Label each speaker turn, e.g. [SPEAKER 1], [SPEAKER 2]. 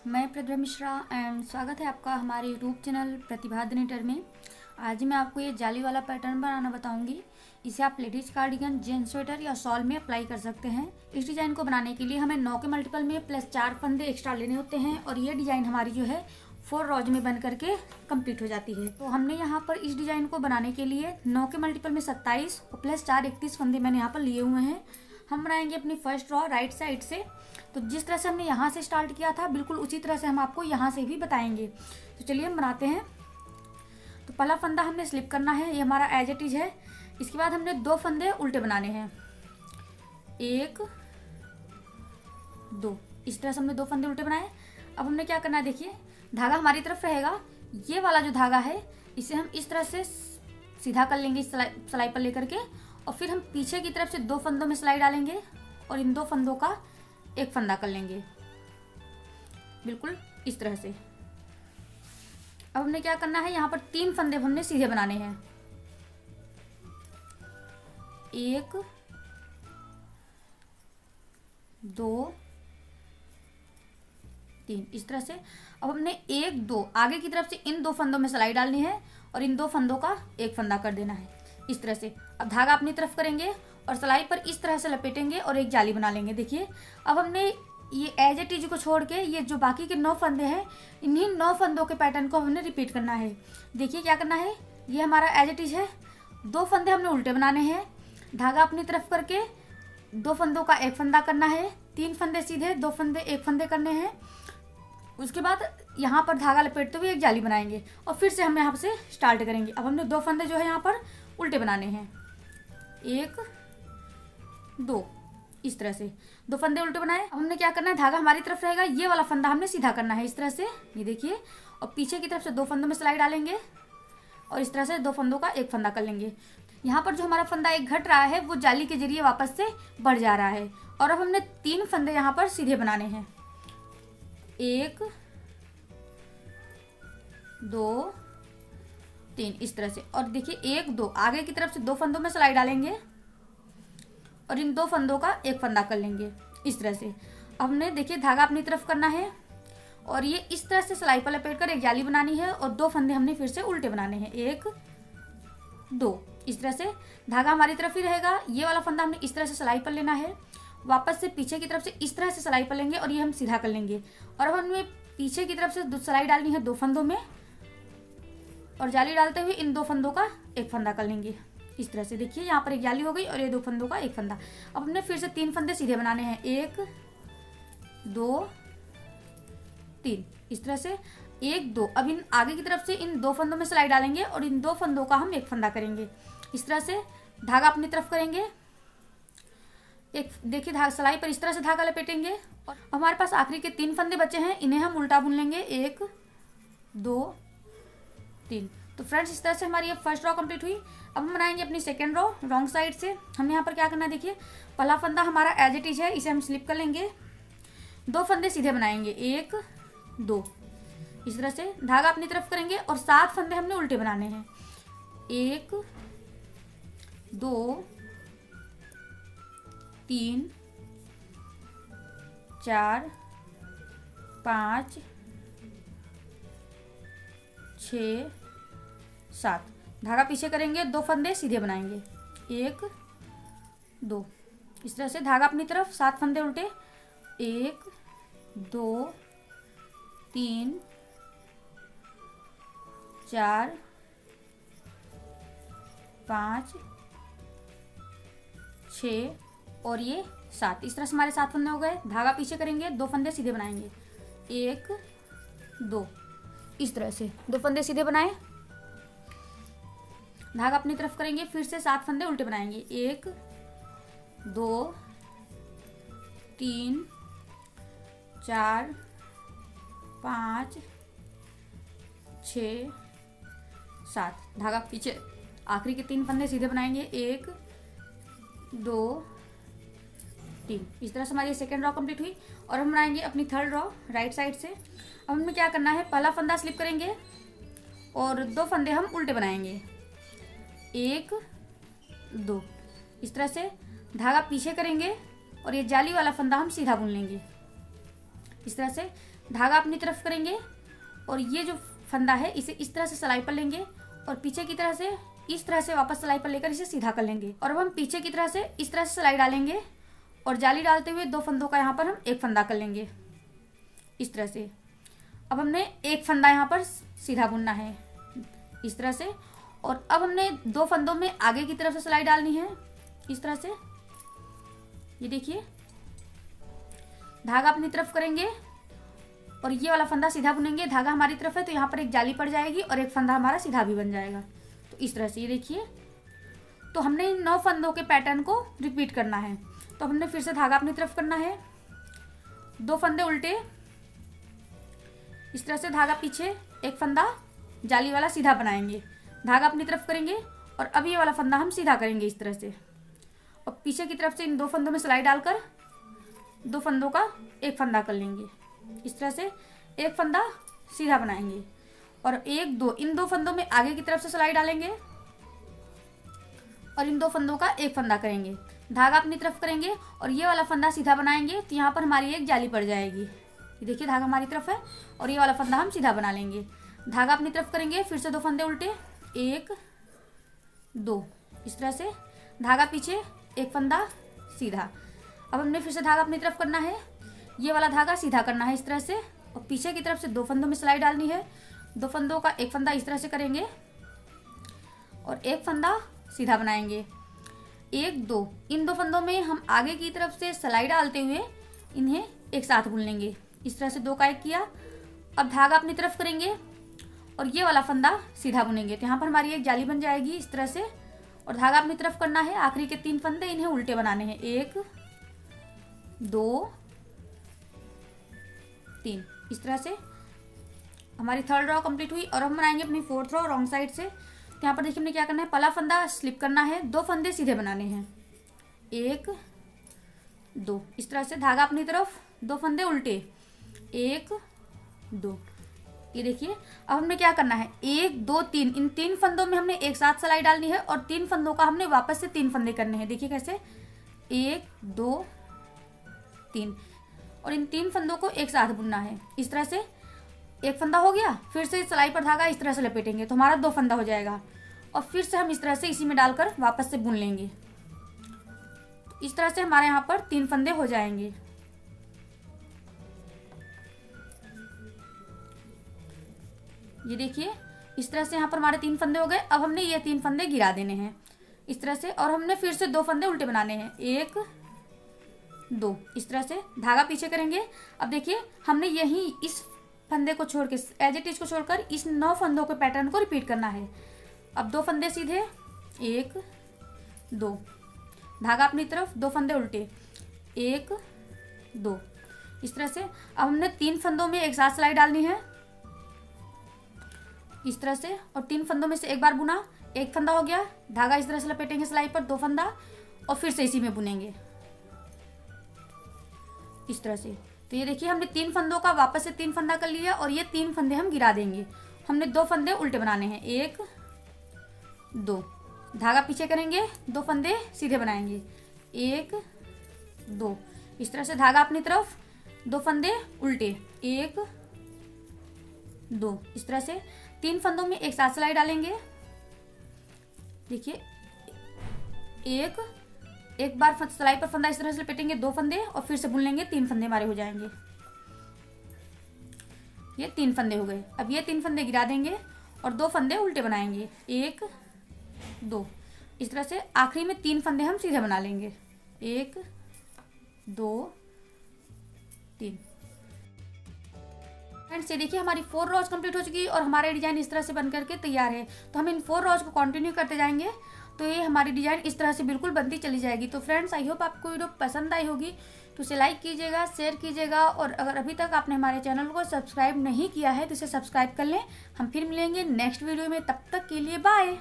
[SPEAKER 1] मैं प्रतिभा मिश्रा एंड स्वागत है आपका हमारे यूट्यूब चैनल प्रतिभा नीटर में। आज मैं आपको ये जाली वाला पैटर्न बनाना बताऊंगी। इसे आप लेडीज कार्डिगन, जेंट्स स्वेटर या शॉल में अप्लाई कर सकते हैं। इस डिज़ाइन को बनाने के लिए हमें 9 के मल्टीपल में प्लस 4 फंदे एक्स्ट्रा लेने होते हैं और ये डिज़ाइन हमारी जो है 4 रोज में बन करके कंप्लीट हो जाती है। तो हमने यहाँ पर इस डिज़ाइन को बनाने के लिए 9 के मल्टीपल में 27 और प्लस 4 31 फंदे मैंने यहाँ पर लिए हुए हैं। हम बनाएंगे अपनी फर्स्ट रो राइट साइड से। तो जिस तरह से हमने यहाँ से स्टार्ट किया था बिल्कुल उसी तरह से हम आपको यहाँ से भी बताएंगे। तो चलिए हम बनाते हैं। तो पहला फंदा हमने स्लिप करना है, ये हमारा एज इट इज है। इसके बाद हमने 2 फंदे उल्टे बनाने हैं, 1 2। इस तरह से हमने 2 फंदे उल्टे बनाए। अब हमने क्या करना है, देखिए धागा हमारी तरफ रहेगा। ये वाला जो धागा है इसे हम इस तरह से सीधा कर लेंगे, इस सिलाई पर लेकर के, और फिर हम पीछे की तरफ से 2 फंदों में सिलाई डालेंगे और इन 2 फंदों का एक फंदा कर लेंगे, बिल्कुल इस तरह से। अब हमने क्या करना है, यहाँ पर 3 फंदे हमने सीधे बनाने हैं, 1 2 3 इस तरह से। अब हमने 1 2 आगे की तरफ से इन 2 फंदों में सिलाई डालनी है और इन 2 फंदों का एक फंदा कर देना है, इस तरह से। अब धागा अपनी तरफ करेंगे और सिलाई पर इस तरह से लपेटेंगे और एक जाली बना लेंगे। देखिए अब हमने ये एज ए टीज को छोड़ के ये जो बाकी के 9 फंदे हैं, इन्हीं 9 फंदों के पैटर्न को हमने रिपीट करना है। देखिए क्या करना है, ये हमारा एज ए टीज है। 2 फंदे हमने उल्टे बनाने हैं, धागा अपनी तरफ करके 2 फंदों का एक फंदा करना है, 3 फंदे सीधे, 2 फंदे एक फंदे करने हैं। उसके बाद यहाँ पर धागा लपेटते हुए एक जाली बनाएंगे और फिर से हम यहाँ से स्टार्ट करेंगे। अब हमने 2 फंदे जो है यहाँ पर उल्टे बनाने हैं, 1 2 इस तरह से 2 फंदे उल्टे बनाए। अब हमने क्या करना है, धागा हमारी तरफ रहेगा, ये वाला फंदा हमने सीधा करना है इस तरह से, ये देखिए। और पीछे की तरफ से 2 फंदों में सिलाई डालेंगे और इस तरह से 2 फंदों का एक फंदा कर लेंगे। यहाँ पर जो हमारा फंदा एक घट रहा है वो जाली के जरिए वापस से बढ़ जा रहा है। और अब हमने 3 फंदे यहाँ पर सीधे बनाने हैं, 1 2 3 इस तरह से। और देखिए 1 2 आगे की तरफ से 2 फंदों में सिलाई डालेंगे और इन 2 फंदों का एक फंदा कर लेंगे, इस तरह से। अब हमने देखिए धागा अपनी तरफ करना है और ये इस तरह से सिलाई पर लपेट कर एक जाली बनानी है और 2 फंदे हमने फिर से उल्टे बनाने हैं, 1 2 इस तरह से। धागा हमारी तरफ ही रहेगा, ये वाला फंदा हमने इस तरह से सिलाई पर लेना है, वापस से पीछे की तरफ से इस तरह से सिलाई पर लेंगे और ये हम सीधा कर लेंगे। और अब हमें पीछे की तरफ से सिलाई डालनी है 2 फंदों में और जाली डालते हुए इन 2 फंदों का एक फंदा कर लेंगे, इस तरह से। देखिए यहाँ पर एक जाली हो गई और ये 2 फंदों का एक फंदा। अब हमने फिर से 3 फंदे सीधे बनाने हैं, 1 2 3 इस तरह से, 1 2। अब इन आगे की तरफ से इन 2 फंदों में सिलाई डालेंगे और इन 2 फंदों का हम एक फंदा करेंगे, इस तरह से। धागा अपनी तरफ करेंगे, एक देखिए धागा सिलाई पर इस तरह से धागा लपेटेंगे। और हमारे पास आखिरी के 3 फंदे बचे हैं, इन्हें हम उल्टा बुन लेंगे, 1 2 3। तो फ्रेंड्स इस तरह से हमारी ये फर्स्ट रो कंप्लीट हुई। अब हम बनाएंगे अपनी सेकेंड रो रॉन्ग साइड से। हमने यहाँ पर क्या करना है, देखिए पहला फंदा हमारा एज इट इज है, इसे हम स्लिप कर लेंगे, 2 फंदे सीधे बनाएंगे, 1 2 इस तरह से। धागा अपनी तरफ करेंगे और 7 फंदे हमने उल्टे बनाने हैं, 1 2 3 4 5 6 7। धागा पीछे करेंगे, 2 फंदे सीधे बनाएंगे, 1 2 इस तरह से। धागा अपनी तरफ, 7 फंदे उल्टे, 1 2 3 4 5 6 और ये 7। इस तरह से हमारे 7 फंदे हो गए। धागा पीछे करेंगे, 2 फंदे सीधे बनाएंगे, 1 2 इस तरह से। 2 फंदे सीधे बनाए, धागा अपनी तरफ करेंगे, फिर से 7 फंदे उल्टे बनाएंगे, 1 2 3 4 5 6 7। धागा पीछे आखिरी के 3 फंदे सीधे बनाएंगे, 1 2 3 इस तरह से हमारी सेकेंड रो कंप्लीट हुई। और हम बनाएंगे अपनी थर्ड रो राइट साइड से। अब हमें क्या करना है, पहला फंदा स्लिप करेंगे और 2 फंदे हम उल्टे बनाएंगे, 1 2 इस तरह से। धागा पीछे करेंगे और ये जाली वाला फंदा हम सीधा बुन लेंगे, इस तरह से। धागा अपनी तरफ करेंगे और ये जो फंदा है इसे इस तरह से सिलाई पर लेंगे और पीछे की तरह से इस तरह से वापस सिलाई पर लेकर इसे सीधा कर लेंगे। और अब हम पीछे की तरह से इस तरह से सिलाई डालेंगे और जाली डालते हुए 2 फंदों का यहाँ पर हम एक फंदा कर लेंगे इस तरह से। अब हमने एक फंदा यहाँ पर सीधा बुनना है इस तरह से। और अब हमने 2 फंदों में आगे की तरफ से सिलाई डालनी है इस तरह से। ये देखिए, धागा अपनी तरफ करेंगे और ये वाला फंदा सीधा बुनेंगे। धागा हमारी तरफ है तो यहाँ पर एक जाली पड़ जाएगी और एक फंदा हमारा सीधा भी बन जाएगा। तो इस तरह से ये देखिए, तो हमने इन 9 फंदों के पैटर्न को रिपीट करना है। तो हमने फिर से धागा अपनी तरफ करना है, 2 फंदे उल्टे इस तरह से, धागा पीछे, एक फंदा जाली वाला सीधा बनाएंगे, धागा अपनी तरफ करेंगे और अब ये वाला फंदा हम सीधा करेंगे इस तरह से। और पीछे की तरफ से इन 2 फंदों में सिलाई डालकर 2 फंदों का एक फंदा कर लेंगे इस तरह से, एक फंदा सीधा बनाएंगे और 1 2 इन 2 फंदों में आगे की तरफ से सिलाई डालेंगे और इन 2 फंदों का एक फंदा करेंगे, धागा अपनी तरफ करेंगे और ये वाला फंदा सीधा बनाएंगे। तो यहाँ पर हमारी एक जाली पड़ जाएगी। ये देखिए, धागा हमारी तरफ है और ये वाला फंदा हम सीधा बना लेंगे, धागा अपनी तरफ करेंगे, फिर से 2 फंदे उल्टे, 1 2 इस तरह से, धागा पीछे, एक फंदा सीधा। अब हमने फिर से धागा अपनी तरफ करना है, ये वाला धागा सीधा करना है इस तरह से और पीछे की तरफ से 2 फंदों में सिलाई डालनी है, 2 फंदों का एक फंदा इस तरह से करेंगे और एक फंदा सीधा बनाएंगे, 1 2 इन 2 फंदों में हम आगे की तरफ से सिलाई डालते हुए इन्हें एक साथ बुन लेंगे इस तरह से, 2 का 1 किया। अब धागा अपनी तरफ करेंगे और ये वाला फंदा सीधा बुनेंगे। तो यहाँ पर हमारी एक जाली बन जाएगी इस तरह से और धागा अपनी तरफ करना है, आखिरी के 3 फंदे इन्हें उल्टे बनाने हैं, 1 2 3 इस तरह से। हमारी 3rd रो कंप्लीट हुई और हम बनाएंगे अपनी 4th रो रॉन्ग साइड से। तो यहाँ पर देखिए हमने क्या करना है, पहला फंदा स्लिप करना है, 2 फंदे सीधे बनाने हैं, 1 2 इस तरह से, धागा अपनी तरफ, 2 फंदे उल्टे, 1 2। ये देखिए, अब हमने क्या करना है, 1 2 3 इन 3 फंदों में हमने एक साथ सिलाई डालनी है और 3 फंदों का हमने वापस से 3 फंदे करने हैं। देखिए कैसे, 1 2 3 और इन 3 फंदों को एक साथ बुनना है इस तरह से। एक फंदा हो गया, फिर से सिलाई पर धागा इस तरह से लपेटेंगे तो हमारा 2 फंदा हो जाएगा और फिर से हम इस तरह से इसी में डालकर वापस से बुन लेंगे। तो इस तरह से हमारे यहाँ पर 3 फंदे हो जाएंगे। ये देखिए, इस तरह से यहाँ पर हमारे 3 फंदे हो गए। अब हमने ये 3 फंदे गिरा देने हैं इस तरह से और हमने फिर से 2 फंदे उल्टे बनाने हैं, 1 2 इस तरह से, धागा पीछे करेंगे। अब देखिए, हमने यही इस फंदे को छोड़ के, एज इट इज को छोड़कर इस 9 फंदों के पैटर्न को रिपीट करना है। अब 2 फंदे सीधे, 1 2 धागा अपनी तरफ, 2 फंदे उल्टे, 1 2 इस तरह से। अब हमने 3 फंदों में एक साथ सिलाई डालनी है इस तरह से और 3 फंदों में से एक बार बुना, एक फंदा हो गया, धागा इस तरह से लपेटेंगे सिलाई पर, 2 फंदा और फिर से इसी में बुनेंगे इस तरह से। तो ये देखिए, हमने 3 फंदों का वापस से 3 फंदा कर लिया और ये 3 फंदे हम गिरा देंगे। हमने 2 फंदे उल्टे बनाने हैं, 1 2 धागा पीछे करेंगे, 2 फंदे सीधे बनाएंगे, 1 2 इस तरह से, धागा अपनी तरफ, 2 फंदे उल्टे, 1 2 इस तरह से। 3 फंदों में एक साथ सिलाई डालेंगे। देखिए, एक बार सिलाई पर फंदा इस तरह से लपेटेंगे, 2 फंदे और फिर से बुन लेंगे, 3 फंदे हमारे हो जाएंगे। ये 3 फंदे हो गए। अब ये 3 फंदे गिरा देंगे और 2 फंदे उल्टे बनाएंगे, 1 2 इस तरह से। आखिरी में 3 फंदे हम सीधे बना लेंगे, 1 2 3। फ्रेंड्स, ये देखिए, हमारी 4 रोज कंप्लीट हो चुकी है और हमारा डिजाइन इस तरह से बन करके तैयार है। तो हम इन 4 रोज को कंटिन्यू करते जाएंगे तो ये हमारी डिजाइन इस तरह से बिल्कुल बनती चली जाएगी। तो फ्रेंड्स, आई होप आपको वीडियो पसंद आई होगी, तो इसे लाइक कीजिएगा, शेयर कीजिएगा और अगर अभी तक आपने हमारे चैनल को सब्सक्राइब नहीं किया है तो इसे सब्सक्राइब कर लें। हम फिर मिलेंगे नेक्स्ट वीडियो में, तब तक के लिए बाय।